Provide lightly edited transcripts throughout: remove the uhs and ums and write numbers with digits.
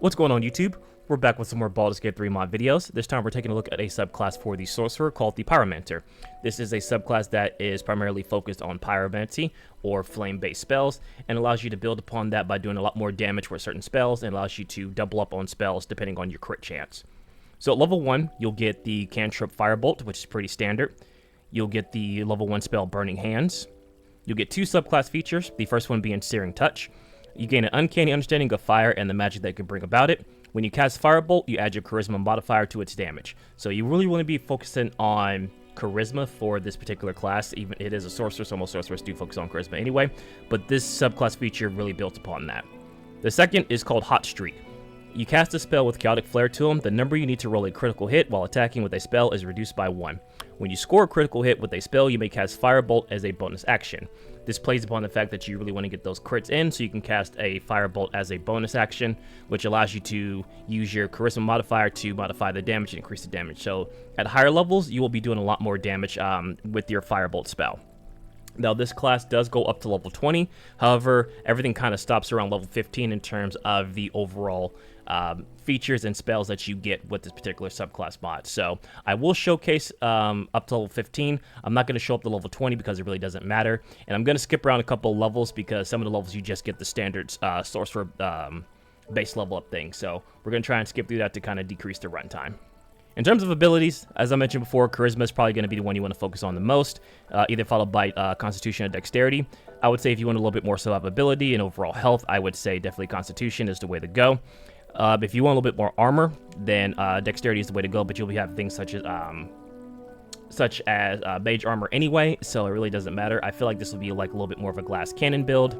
What's going on YouTube? We're back with some more Baldur's Gate 3 mod videos. This time we're taking a look at a subclass for the Sorcerer called the Pyromancer. This is a subclass that is primarily focused on pyromancy or flame-based spells and allows you to build upon that by doing a lot more damage with certain spells and allows you to double up on spells depending on your crit chance. So at level 1, you'll get the cantrip Firebolt, which is pretty standard. You'll get the level 1 spell Burning Hands. You'll get 2 subclass features, the first one being Searing Touch. You gain an uncanny understanding of fire and the magic that can bring about it. When you cast Firebolt, you add your charisma modifier to its damage. So you really want to be focusing on charisma for this particular class. Even it is a sorcerer, so most sorcerers do focus on charisma anyway. But this subclass feature really built upon that. The second is called Hot Streak. You cast a spell with Chaotic Flare to him. The number you need to roll a critical hit while attacking with a spell is reduced by 1. When you score a critical hit with a spell, you may cast Firebolt as a bonus action. This plays upon the fact that you really want to get those crits in, so you can cast a Firebolt as a bonus action, which allows you to use your charisma modifier to modify the damage and increase the damage. So at higher levels, you will be doing a lot more damage with your Firebolt spell. Now, this class does go up to level 20. However, everything kind of stops around level 15 in terms of the overall features and spells that you get with this particular subclass mod. So I will showcase up to level 15. I'm not going to show up to level 20 because it really doesn't matter. And I'm going to skip around a couple of levels because some of the levels you just get the standard sorcerer base level up thing. So we're going to try and skip through that to kind of decrease the runtime. In terms of abilities, as I mentioned before, Charisma is probably going to be the one you want to focus on the most, either followed by Constitution or Dexterity. I would say if you want a little bit more survivability and overall health, I would say definitely Constitution is the way to go. If you want a little bit more armor, then Dexterity is the way to go, but you'll have things such as mage armor anyway, so it really doesn't matter. I feel like this will be like a little bit more of a glass cannon build,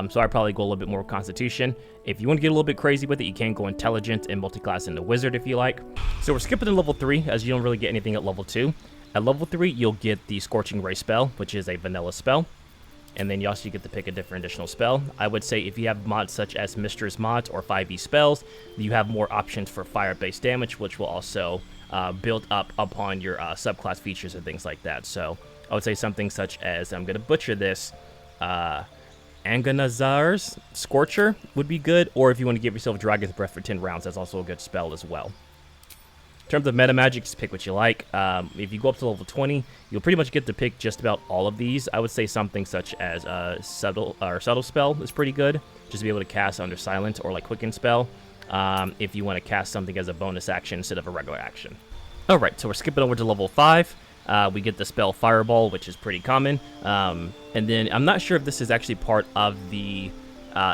so I'd probably go a little bit more Constitution. If you want to get a little bit crazy with it, you can go Intelligent and multi-class into Wizard if you like. So we're skipping to level 3, as you don't really get anything at level 2. At level 3, you'll get the Scorching Ray spell, which is a vanilla spell. And then you also get to pick a different additional spell. I would say if you have mods such as Mistress mods or 5e spells, you have more options for fire-based damage, which will also build up upon your subclass features and things like that. So I would say something such as, I'm going to butcher this, Anganazar's Scorcher would be good, or if you want to give yourself Dragon's Breath for 10 rounds, that's also a good spell as well. In terms of metamagic, just pick what you like. If you go up to level 20, you'll pretty much get to pick just about all of these. I would say something such as subtle spell is pretty good, just to be able to cast under silent or like quicken spell. If you want to cast something as a bonus action instead of a regular action. Alright, so we're skipping over to level 5. We get the spell Fireball, which is pretty common. And then I'm not sure if this is actually part of the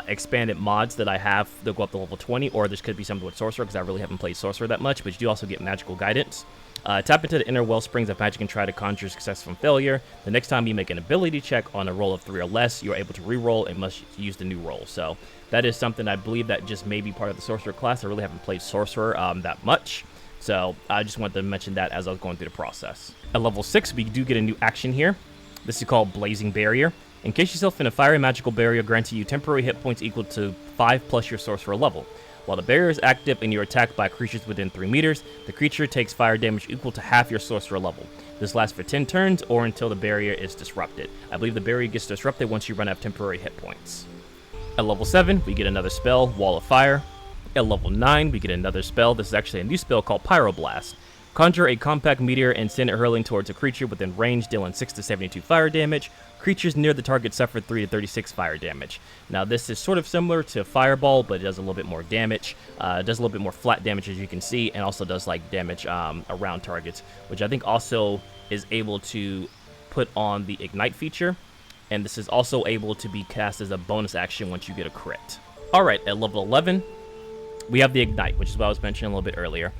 expanded mods that I have that go up to level 20, or this could be something with Sorcerer, because I really haven't played Sorcerer that much, but you do also get Magical Guidance. Tap into the inner well springs of magic and try to conjure success from failure. The next time you make an ability check on a roll of 3 or less, you're able to re-roll and must use the new roll. So that is something I believe that just may be part of the Sorcerer class. I really haven't played Sorcerer that much, so I just wanted to mention that as I was going through the process. At level 6, we do get a new action here. This is called Blazing Barrier. Encase yourself in a fiery magical barrier granting you temporary hit points equal to 5 plus your Sorcerer level. While the barrier is active and you're attacked by creatures within 3 meters, the creature takes fire damage equal to half your Sorcerer level. This lasts for 10 turns or until the barrier is disrupted. I believe the barrier gets disrupted once you run out of temporary hit points. At level 7, we get another spell, Wall of Fire. At level 9, we get another spell. This is actually a new spell called Pyroblast. Conjure a compact meteor and send it hurling towards a creature within range, dealing 6 to 72 fire damage. Creatures near the target suffer 3 to 36 fire damage. Now, this is sort of similar to Fireball, but it does a little bit more damage. It does a little bit more flat damage, as you can see, and also does like damage around targets, which I think also is able to put on the Ignite feature. And this is also able to be cast as a bonus action once you get a crit. Alright, at level 11, we have the Ignite, which is what I was mentioning a little bit earlier.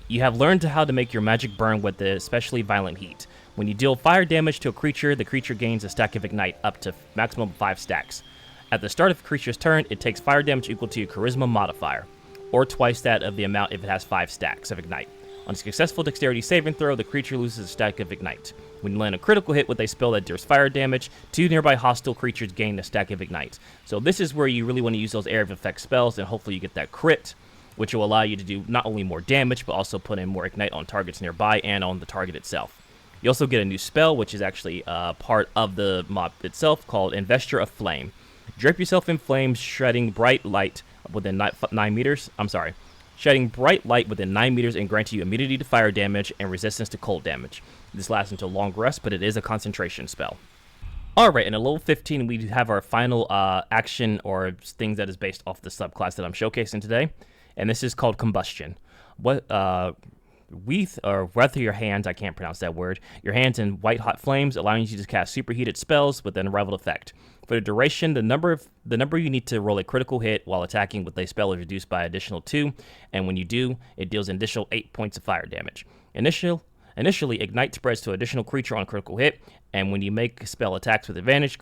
You have learned how to make your magic burn with the especially violent heat. When you deal fire damage to a creature, the creature gains a stack of Ignite up to maximum 5 stacks. At the start of a creature's turn, it takes fire damage equal to your charisma modifier, or twice that of the amount if it has 5 stacks of Ignite. On a successful dexterity saving throw, the creature loses a stack of Ignite. When you land a critical hit with a spell that deals fire damage, 2 nearby hostile creatures gain a stack of Ignite. So this is where you really want to use those area of effect spells, and hopefully you get that crit, which will allow you to do not only more damage, but also put in more Ignite on targets nearby and on the target itself. You also get a new spell, which is actually part of the mod itself, called Investure of Flame. Drape yourself in flames, shedding bright light within 9 meters. I'm sorry. Shedding bright light within 9 meters and granting you immunity to fire damage and resistance to cold damage. This lasts until long rest, but it is a concentration spell. Alright, and at level 15, we have our final action or things that is based off the subclass that I'm showcasing today. And this is called combustion. Whether your hands, I can't pronounce that word, your hands in white hot flames, allowing you to cast superheated spells with an unrivaled effect. For the duration, the number you need to roll a critical hit while attacking with a spell is reduced by additional 2, and when you do, it deals an additional 8 points of fire damage. Initially, Ignite spreads to additional creature on critical hit, and when you make spell attacks with advantage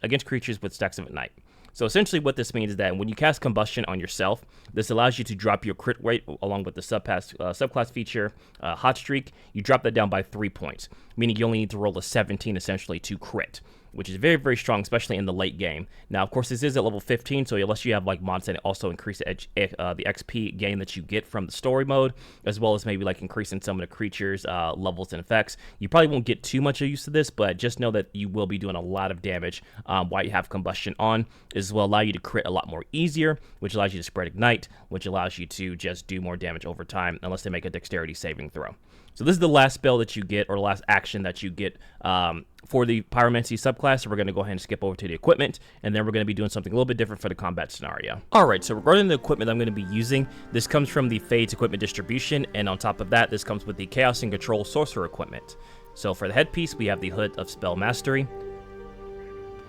against creatures with stacks of Ignite. So essentially what this means is that when you cast Combustion on yourself, this allows you to drop your crit rate along with the subclass feature, Hot Streak. You drop that down by 3 points, meaning you only need to roll a 17 essentially to crit, which is very, very strong, especially in the late game. Now, of course, this is at level 15, so unless you have like mods that also increase the XP gain that you get from the story mode, as well as maybe like increasing some of the creatures' levels and effects, you probably won't get too much use of this, but just know that you will be doing a lot of damage while you have Combustion on. This will allow you to crit a lot more easier, which allows you to spread Ignite, which allows you to just do more damage over time, unless they make a dexterity saving throw. So this is the last spell that you get, or the last action that you get for the Pyromancer subclass. So we're going to go ahead and skip over to the equipment, and then we're going to be doing something a little bit different for the combat scenario. Alright, so regarding the equipment I'm going to be using, this comes from the Fade's equipment distribution, and on top of that, this comes with the Chaos and Control Sorcerer equipment. So for the headpiece, we have the Hood of Spell Mastery.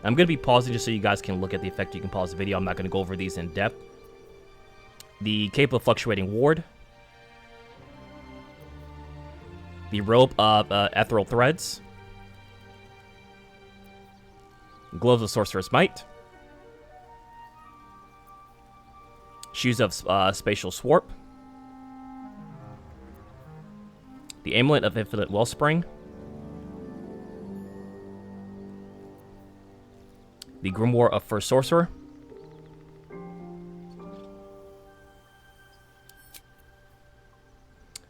I'm going to be pausing just so you guys can look at the effect. You can pause the video. I'm not going to go over these in depth. The Cape of Fluctuating Ward. The Robe of Ethereal Threads. Gloves of Sorcerer's Might. Shoes of Spatial Swarp. The Amulet of Infinite Wellspring. The Grimoire of First Sorcerer.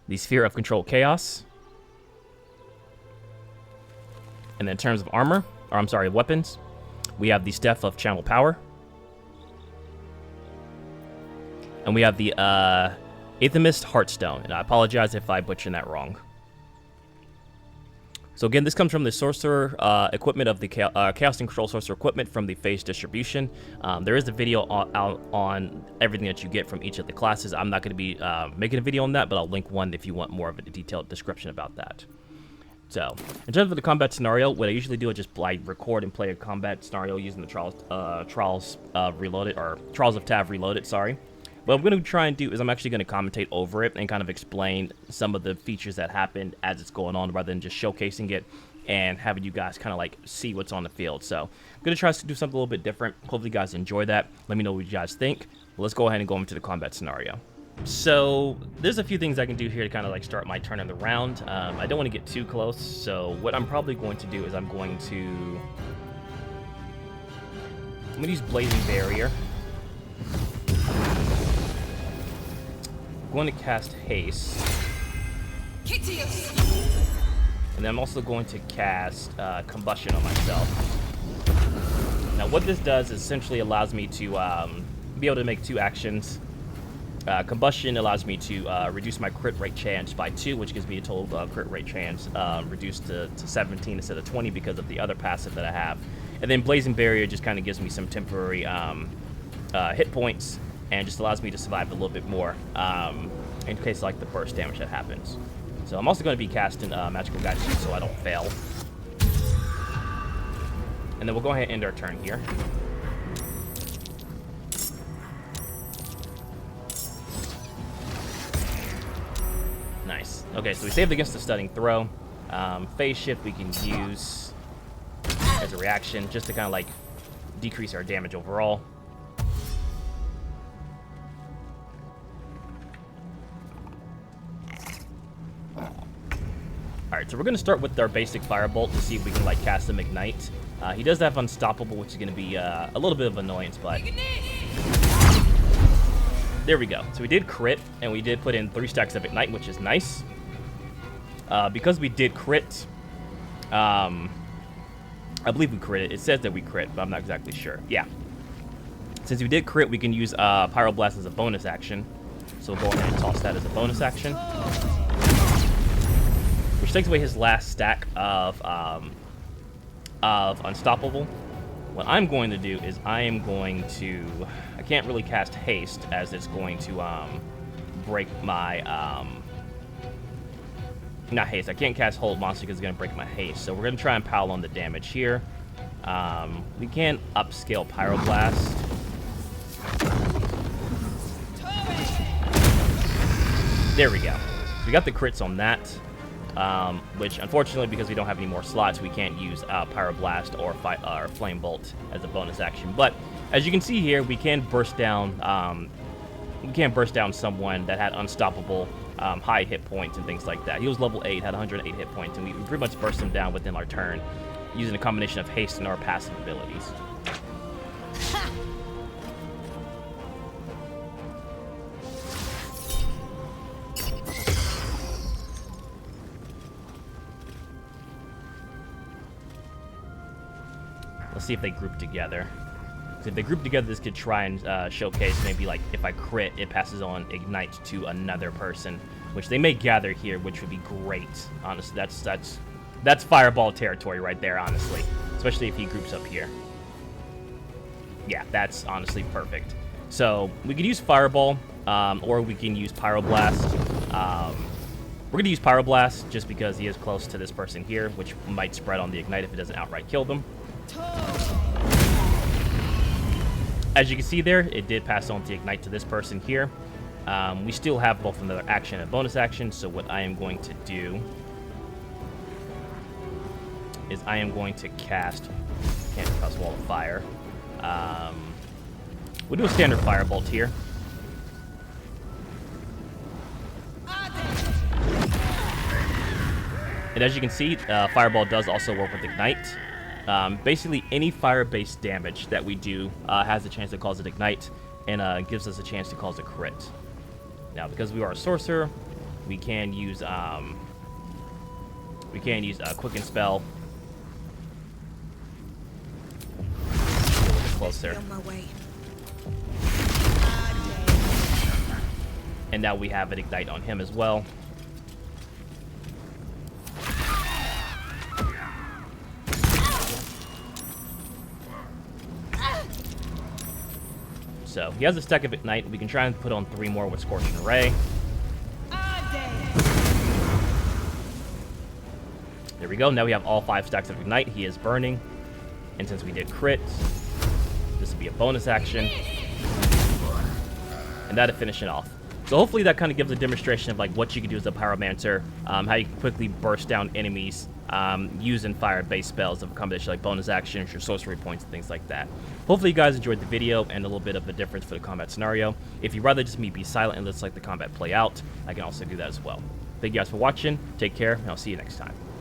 The Sphere of Controlled Chaos. And then in terms of armor, or I'm sorry, weapons, we have the Staff of Channel Power. And we have the Aethymist Heartstone. And I apologize if I butchered that wrong. So again, this comes from the Sorcerer equipment of the Chaos and Control Sorcerer equipment from the Phase distribution. There is a video out on everything that you get from each of the classes. I'm not going to be making a video on that, but I'll link one if you want more of a detailed description about that. So, in terms of the combat scenario, what I usually do is just record and play a combat scenario using the Trials Reloaded, or Trials of Tav Reloaded, sorry. What I'm going to try and do is I'm actually going to commentate over it and kind of explain some of the features that happened as it's going on, rather than just showcasing it and having you guys kind of like see what's on the field. So, I'm going to try to do something a little bit different. Hopefully you guys enjoy that. Let me know what you guys think. Well, let's go ahead and go into the combat scenario. So there's a few things I can do here to kind of like start my turn in the round. I don't want to get too close, so what I'm probably going to do is I'm going to use Blazing Barrier. I'm going to cast Haste. And then I'm also going to cast Combustion on myself. Now what this does is essentially allows me to be able to make 2 actions. Combustion allows me to reduce my crit rate chance by 2, which gives me a total crit rate chance reduced to 17 instead of 20 because of the other passive that I have. And then Blazing Barrier just kind of gives me some temporary hit points and just allows me to survive a little bit more in case like the burst damage that happens. So I'm also going to be casting Magical Guidance so I don't fail. And then we'll go ahead and end our turn here. Nice. Okay, so we saved against the Stunning Throw. Phase Shift we can use as a reaction just to kind of like decrease our damage overall. Alright, so we're going to start with our basic Firebolt to see if we can like cast some Ignite. He does have Unstoppable, which is going to be a little bit of annoyance, but there we go. So we did crit, and we did put in 3 stacks of Ignite, which is nice. Because we did crit, I believe we crit. It says that we crit, but I'm not exactly sure. Yeah. Since we did crit, we can use Pyroblast as a bonus action. So we'll go ahead and toss that as a bonus action. Which takes away his last stack of Unstoppable. What I'm going to do is I can't really cast Haste as it's going to break my... not Haste, I can't cast Hold Monster because it's going to break my Haste. So we're going to try and pile on the damage here. We can upscale Pyroblast. There we go. So we got the crits on that, which unfortunately, because we don't have any more slots, we can't use Pyroblast or Flame Bolt as a bonus action. But as you can see here, we can burst down. Someone that had unstoppable high hit points and things like that. He was level 8, had 108 hit points, and we pretty much burst him down within our turn, using a combination of haste and our passive abilities. Let's see if they group together. So if they group together, this could try and showcase maybe like if I crit, it passes on Ignite to another person, which they may gather here, which would be great. Honestly, that's Fireball territory right there, honestly. Especially if he groups up here. Yeah, that's honestly perfect. So we could use Fireball, or we can use Pyroblast. We're going to use Pyroblast just because he is close to this person here, which might spread on the Ignite if it doesn't outright kill them. As you can see there, it did pass on the Ignite to this person here. We still have both another action and bonus action, so what I am going to do is I am going to cast... Can't cast Wall of Fire. We'll do a standard Firebolt here. And as you can see, Fireball does also work with Ignite. Basically, any fire-based damage that we do has a chance to cause an Ignite, and gives us a chance to cause a crit. Now, because we are a Sorcerer, we can use a Quicken Spell. A little bit closer. And now we have an Ignite on him as well. So he has a stack of Ignite. We can try and put on 3 more with Scorching Ray. There we go. Now we have all 5 stacks of Ignite. He is burning. And since we did crit, this will be a bonus action. And that'll finish it off. So hopefully that kind of gives a demonstration of like what you can do as a Pyromancer, how you can quickly burst down enemies using fire-based spells of a combination like bonus actions, your sorcery points, and things like that. Hopefully you guys enjoyed the video and a little bit of a difference for the combat scenario. If you'd rather just me be silent and let's let the combat play out, I can also do that as well. Thank you guys for watching. Take care, and I'll see you next time.